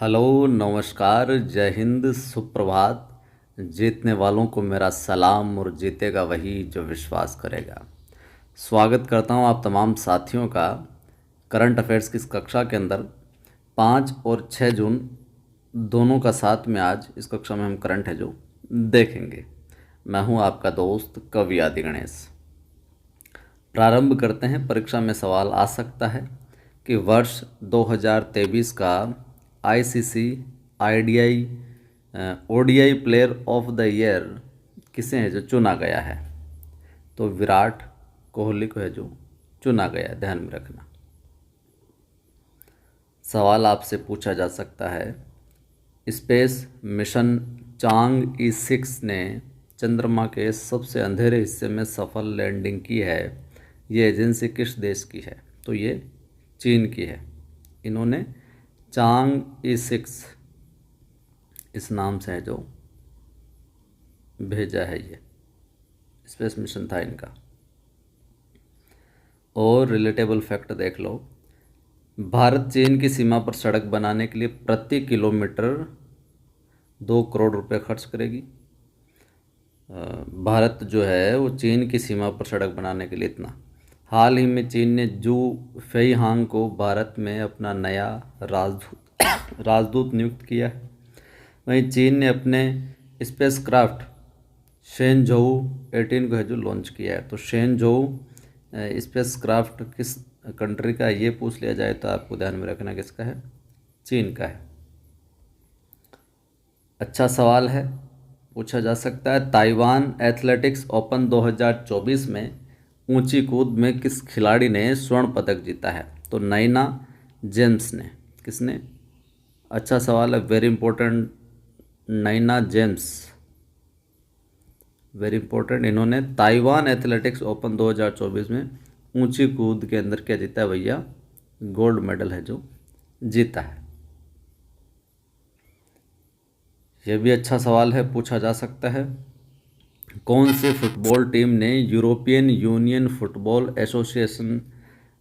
Hello नमस्कार जय हिंद सुप्रभात। जीतने वालों को मेरा सलाम और जीतेगा वही जो विश्वास करेगा। स्वागत करता हूं आप तमाम साथियों का करंट अफेयर्स की इस कक्षा के अंदर। 5 और 6 जून दोनों का साथ में आज इस कक्षा में हम करंट है जो देखेंगे। मैं हूं आपका दोस्त कवि आदि गणेश। प्रारंभ करते हैं। परीक्षा में सवाल आ सकता है कि वर्ष 2023 का ICC IDI ODI player of the year किसे है जो चुना गया है। तो विराट कोहली को है जो चुना गया है, ध्यान में रखना। सवाल आपसे पूछा जा सकता है, स्पेस मिशन चांग ई 6 ने चंद्रमा के सबसे अंधेरे हिस्से में सफल लैंडिंग की है। ये एजेंसी किस देश की है? तो ये चीन की है। इन्होंने चांग ई 6 इस नाम से है जो भेजा है। ये स्पेस मिशन था इनका। और रिलेटेबल फैक्ट देख लो, भारत चीन की सीमा पर सड़क बनाने के लिए प्रति किलोमीटर 2 करोड़ रुपए खर्च करेगी। भारत जो है वो चीन की सीमा पर सड़क बनाने के लिए इतना। हाल ही में चीन ने जू फेईहांग को भारत में अपना नया राजदूत नियुक्त किया है। वहीं चीन ने अपने स्पेसक्राफ्ट शेनझोउ 18 को है जो लॉन्च किया है। तो शेनझोउ स्पेसक्राफ्ट किस कंट्री का है ये पूछ लिया जाए तो आपको ध्यान में रखना किसका है, चीन का है। अच्छा सवाल है, पूछा जा सकता है, ताइवान एथलेटिक्स ओपन 2024 में ऊंची कूद में किस खिलाड़ी ने स्वर्ण पदक जीता है? तो नैना जेम्स ने। किसने? अच्छा सवाल है, वेरी इंपॉर्टेंट। नैना जेम्स, वेरी इंपॉर्टेंट। इन्होंने ताइवान एथलेटिक्स ओपन 2024 में ऊंची कूद के अंदर क्या जीता है भैया? गोल्ड मेडल है जो जीता है। यह भी अच्छा सवाल है, पूछा जा सकता है, कौन सी फुटबॉल टीम ने European union football association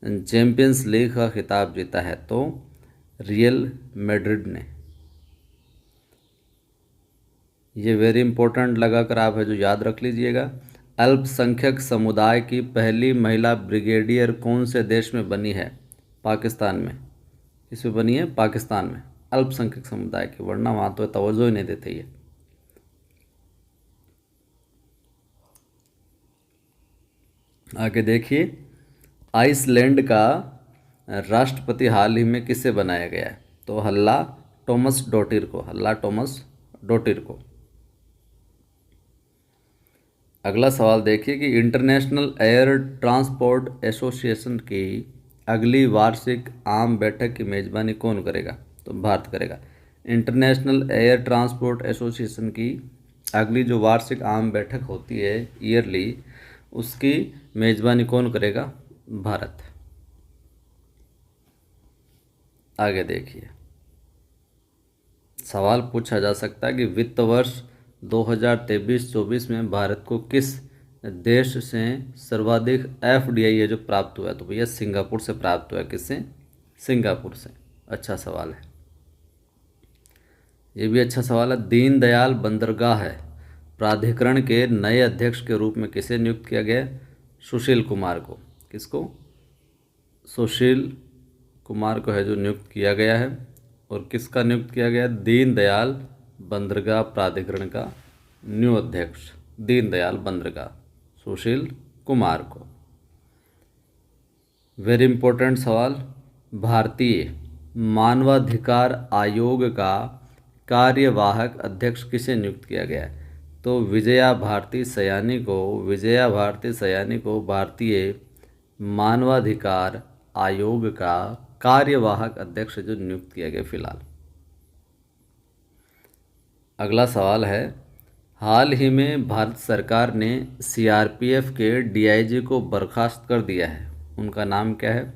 champions league का खिताब जीता है? तो रियल मैड्रिड ने। ये वेरी इंपॉर्टेंट लगा कर आप है जो याद रख लीजिएगा। अल्पसंख्यक समुदाय की पहली महिला ब्रिगेडियर कौन से देश में बनी है? पाकिस्तान में। किसमें बनी है? पाकिस्तान में। अल्पसंख्यक समुदाय की, वरना वहाँ तो तवज्जो ही नहीं देते ये। आगे देखिए, आइसलैंड का राष्ट्रपति हाल ही में किसे बनाया गया है? तो हल्ला टॉमस डोटिर को। हल्ला टॉमस डोटिर को। अगला सवाल देखिए कि इंटरनेशनल एयर ट्रांसपोर्ट एसोसिएशन की अगली वार्षिक आम बैठक की मेज़बानी कौन करेगा? तो भारत करेगा। इंटरनेशनल एयर ट्रांसपोर्ट एसोसिएशन की अगली जो वार्षिक आम बैठक होती है ईयरली, उसकी मेज़बानी कौन करेगा? भारत। आगे देखिए, सवाल पूछा जा सकता है कि वित्त वर्ष 2023-24 में भारत को किस देश से सर्वाधिक एफडीआई है जो प्राप्त हुआ है? तो भैया सिंगापुर से प्राप्त हुआ है। किससे? सिंगापुर से। अच्छा सवाल है, ये भी अच्छा सवाल है। दीनदयाल बंदरगाह है प्राधिकरण के नए अध्यक्ष के रूप में किसे नियुक्त किया गया? सुशील कुमार को। किसको? सुशील कुमार को है जो नियुक्त किया गया है। और किसका नियुक्त किया गया? दीनदयाल बंदरगाह प्राधिकरण का न्यू अध्यक्ष दीनदयाल बंदरगाह, सुशील कुमार को। वेरी इंपॉर्टेंट सवाल, भारतीय मानवाधिकार आयोग का कार्यवाहक अध्यक्ष किसे नियुक्त किया गया है? तो विजया भारती सयानी को। विजया भारती सयानी को भारतीय मानवाधिकार आयोग का कार्यवाहक अध्यक्ष जो नियुक्त किया गया फिलहाल। अगला सवाल है, हाल ही में भारत सरकार ने सीआरपीएफ के डीआईजी को बर्खास्त कर दिया है। उनका नाम क्या है?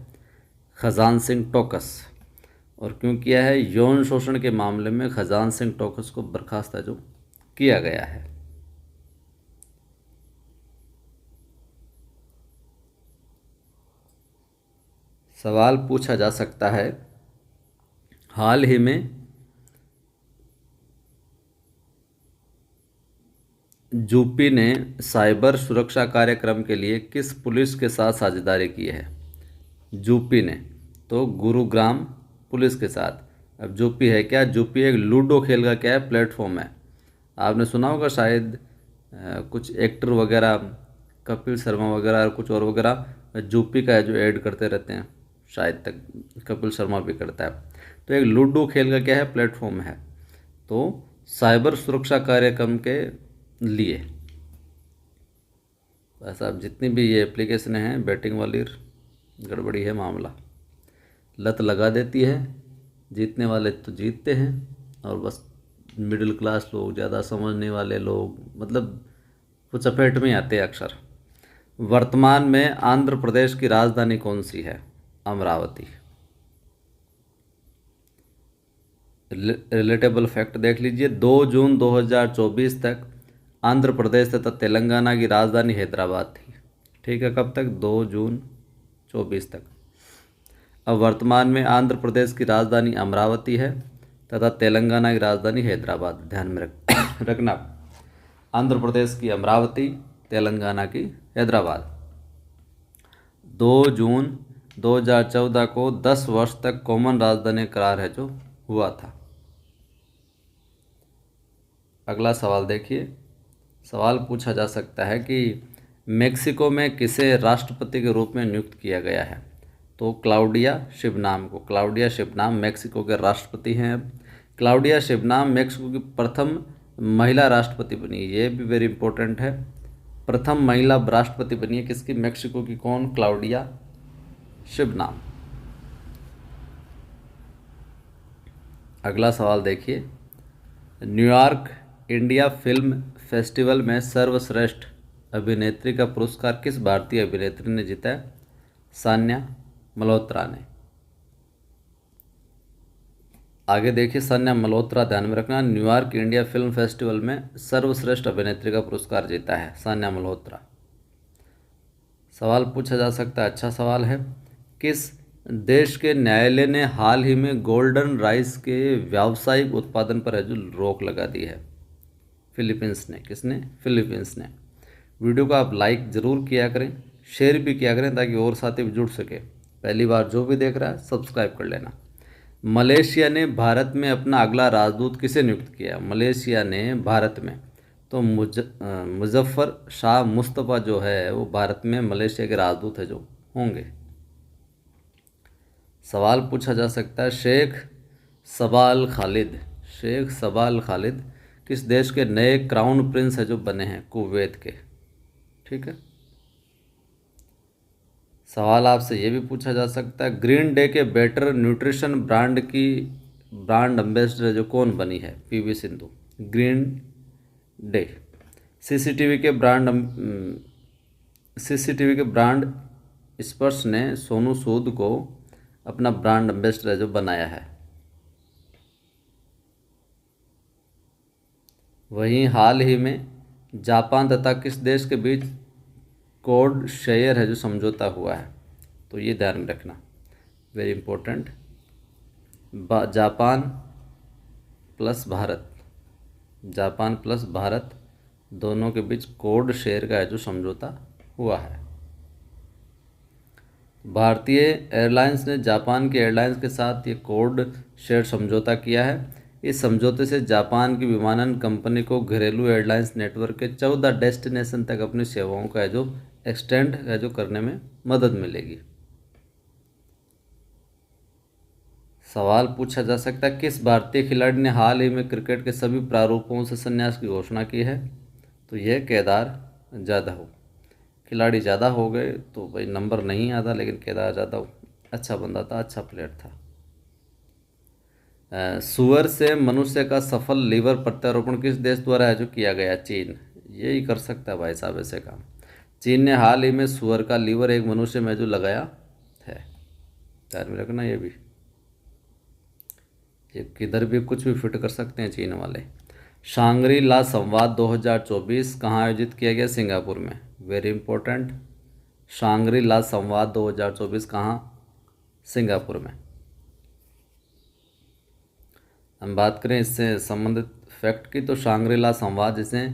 खजान सिंह टोकस। और क्यों किया है? यौन शोषण के मामले में खजान सिंह टोकस को बर्खास्त जो किया गया है। सवाल पूछा जा सकता है, हाल ही में यूपी ने साइबर सुरक्षा कार्यक्रम के लिए किस पुलिस के साथ साझेदारी की है? यूपी ने तो गुरुग्राम पुलिस के साथ। अब यूपी है क्या? यूपी एक लूडो खेल का क्या है, प्लेटफॉर्म है। आपने सुना होगा शायद, कुछ एक्टर वगैरह, कपिल शर्मा वगैरह और कुछ और वगैरह यूपी का है जो ऐड करते रहते हैं, शायद तक कपिल शर्मा भी करता है। तो एक लूडो खेल का क्या है, प्लेटफॉर्म है। तो साइबर सुरक्षा कार्यक्रम के लिए ऐसा जितनी भी ये एप्लीकेशन हैं बैटिंग वाली, गड़बड़ी है मामला, लत लगा देती है। जीतने वाले तो जीतते हैं और बस मिडिल क्लास लोग, ज़्यादा समझने वाले लोग, मतलब वो चपेट में आते हैं अक्सर। वर्तमान में आंध्र प्रदेश की राजधानी कौन सी है? अमरावती। रिलेटेबल फैक्ट देख लीजिए, 2 जून 2024 तक आंध्र प्रदेश तथा तेलंगाना की राजधानी हैदराबाद थी। ठीक है, कब तक? 2 जून 24 तक। अब वर्तमान में आंध्र प्रदेश की राजधानी अमरावती है तथा तेलंगाना की राजधानी हैदराबाद। ध्यान में रखना, आंध्र प्रदेश की अमरावती, तेलंगाना की हैदराबाद। 2 जून 2014 को 10 वर्ष तक कॉमन राजधानी करार है जो हुआ था। अगला सवाल देखिए। सवाल पूछा जा सकता है कि मेक्सिको में किसे राष्ट्रपति के रूप में नियुक्त किया गया है? तो क्लाउडिया शिवनाम को। क्लाउडिया शिवनाम मेक्सिको के राष्ट्रपति हैं। क्लाउडिया शिवनाम मेक्सिको की प्रथम महिला राष्ट्रपति बनी। ये भी वेरी इंपॉर्टेंट है, प्रथम महिला राष्ट्रपति बनी है किसकी? मेक्सिको की। कौन? क्लाउडिया शिवनाम। अगला सवाल देखिए। न्यूयॉर्क इंडिया फिल्म फेस्टिवल में सर्वश्रेष्ठ अभिनेत्री का पुरस्कार किस भारतीय अभिनेत्री ने जीता है? सान्या मल्होत्रा ने। आगे देखिए, सान्या मल्होत्रा, ध्यान में रखना, न्यूयॉर्क इंडिया फिल्म फेस्टिवल में सर्वश्रेष्ठ अभिनेत्री का पुरस्कार जीता है सान्या मल्होत्रा। सवाल पूछा जा सकता है, अच्छा सवाल है। किस देश के न्यायालय ने हाल ही में गोल्डन राइस के व्यावसायिक उत्पादन पर जो रोक लगा दी है? फिलीपींस ने। किसने? फिलीपींस ने। वीडियो को आप लाइक ज़रूर किया करें, शेयर भी किया करें ताकि और साथी भी जुड़ सके। पहली बार जो भी देख रहा है सब्सक्राइब कर लेना। मलेशिया ने भारत में अपना अगला राजदूत किसे नियुक्त किया? मलेशिया ने भारत में तो मुजफ्फर शाह मुस्तफ़ा जो है वो भारत में मलेशिया के राजदूत है जो होंगे। सवाल पूछा जा सकता है, शेख सबाल खालिद, शेख सबाल खालिद किस देश के नए क्राउन प्रिंस है जो बने हैं? कुवैत के। ठीक है। सवाल आपसे ये भी पूछा जा सकता है, ग्रीन डे के बेटर न्यूट्रिशन ब्रांड एम्बेसडर जो कौन बनी है? PV Sindhu. Green day. CCTV के ब्रांड स्पर्श ने सोनू सूद को अपना ब्रांड एम्बेसडर जो बनाया है। वहीं हाल ही में जापान तथा किस देश के बीच कोड शेयर है जो समझौता हुआ है? तो ये ध्यान में रखना, very important. Japan plus Bharat, Japan plus Bharat दोनों के बीच कोड शेयर का है जो समझौता हुआ है। भारतीय एयरलाइंस ने जापान की एयरलाइंस के साथ ये कोड शेयर समझौता किया है। इस समझौते से जापान की विमानन कंपनी को घरेलू एयरलाइंस नेटवर्क के 14 डेस्टिनेशन तक अपनी सेवाओं का जो एक्सटेंड है जो करने में मदद मिलेगी। सवाल पूछा जा सकता है, किस भारतीय खिलाड़ी ने हाल ही में क्रिकेट के सभी प्रारूपों से संन्यास की घोषणा की है? तो यह केदार जाधव। खिलाड़ी ज़्यादा हो गए तो भाई नंबर नहीं आता, लेकिन केदार जाधव अच्छा बंदा था, अच्छा प्लेयर था। सुअर से मनुष्य का सफल लीवर प्रत्यारोपण किस देश द्वारा है जो किया गया? चीन। यही कर सकता है भाई साहब ऐसे काम। चीन ने हाल ही में सुअर का लीवर एक मनुष्य में जो लगाया है। ध्यान में रखना, ये भी, ये किधर भी कुछ भी फिट कर सकते हैं चीन वाले। शांग्री ला संवाद 2024 कहाँ आयोजित किया गया? सिंगापुर में। वेरी इंपॉर्टेंट, शांग्री ला संवाद 2024 कहाँ? सिंगापुर में। हम बात करें इससे संबंधित फैक्ट की, तो शांग्री ला संवाद जिसे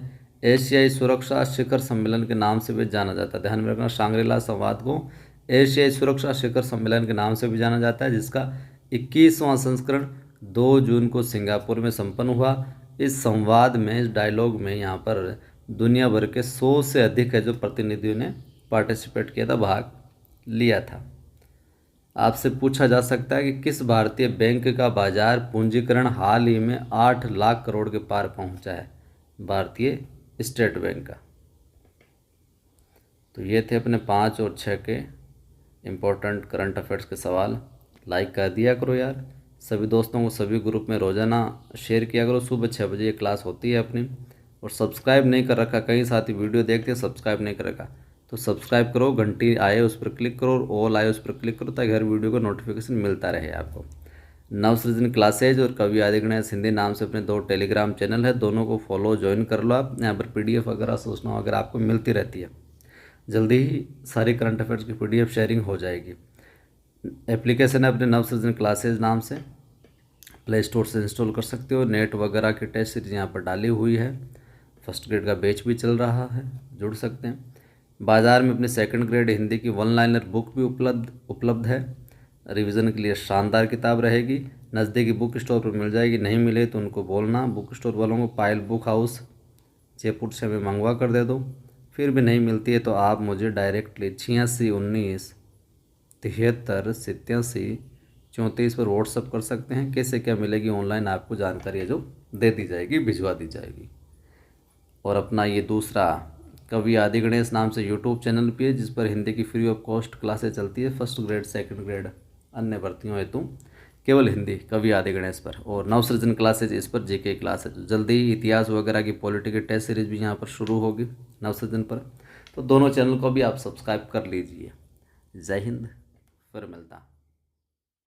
एशियाई सुरक्षा शिखर सम्मेलन के नाम से भी जाना जाता है। ध्यान में रखना, शांग्री-ला संवाद को एशियाई सुरक्षा शिखर सम्मेलन के नाम से भी जाना जाता है, जिसका 21वां संस्करण 2 जून को सिंगापुर में संपन्न हुआ। इस संवाद में, इस डायलॉग में यहाँ पर दुनिया भर के 100 से अधिक है जो प्रतिनिधियों ने पार्टिसिपेट किया था, भाग लिया था। आपसे पूछा जा सकता है कि किस भारतीय बैंक का बाजार पूंजीकरण हाल ही में 8 लाख करोड़ के पार पहुंचा है? भारतीय स्टेट बैंक का। तो ये थे अपने 5 और 6 के इम्पोर्टेंट करंट अफेयर्स के सवाल। लाइक कर दिया करो यार, सभी दोस्तों को सभी ग्रुप में रोज़ाना शेयर किया करो। सुबह 6 बजे ये क्लास होती है अपनी। और सब्सक्राइब नहीं कर रखा, कई साथी वीडियो देखते हैं सब्सक्राइब नहीं कर रखा, तो सब्सक्राइब करो, घंटी आए उस पर क्लिक करो और ऑल आए उस पर क्लिक करो, ताकि हर वीडियो का नोटिफिकेशन मिलता रहे आपको। नवसृजन क्लासेज और कवि आदि गणेश हिंदी नाम से अपने 2 टेलीग्राम चैनल है, दोनों को फॉलो ज्वाइन कर लो आप। यहाँ पर PDF वगैरह सूचना वगैरह आपको मिलती रहती है। जल्दी ही सारी करंट अफेयर्स की PDF शेयरिंग हो जाएगी। एप्लीकेशन है अपने नवसृजन क्लासेज नाम से, प्ले स्टोर से इंस्टॉल कर सकते हो। नेट वगैरह की टेस्ट सीरीज यहाँ पर डाली हुई है। फर्स्ट ग्रेड का बैच भी चल रहा है, जुड़ सकते हैं। बाज़ार में अपने सेकंड ग्रेड हिंदी की 1 लाइनर बुक भी उपलब्ध है। रिवीजन के लिए शानदार किताब रहेगी। नज़दीकी बुक स्टोर पर मिल जाएगी, नहीं मिले तो उनको बोलना बुक स्टोर वालों को, पायल बुक हाउस जयपुर से हमें मंगवा कर दे दो। फिर भी नहीं मिलती है तो आप मुझे डायरेक्टली 86 19 73 87 34 पर व्हाट्सअप कर सकते हैं। कैसे क्या मिलेगी ऑनलाइन आपको जानकारी है जो दे दी जाएगी, भिजवा दी जाएगी। और अपना ये दूसरा कवि आदि गणेश नाम से यूट्यूब चैनल भी है, जिस पर हिंदी की फ्री ऑफ कॉस्ट क्लासेस चलती है। फर्स्ट ग्रेड, सेकंड ग्रेड, अन्य भर्तियों हेतु केवल हिंदी कवि आदि गणेश पर। और नवसृजन क्लासेज, इस पर JK क्लासेज। जल्दी ही इतिहास वगैरह की पॉलिटी की टेस्ट सीरीज भी यहाँ पर शुरू होगी नवसृजन पर। तो दोनों चैनल को भी आप सब्सक्राइब कर लीजिए। जय हिंद, फिर मिलता।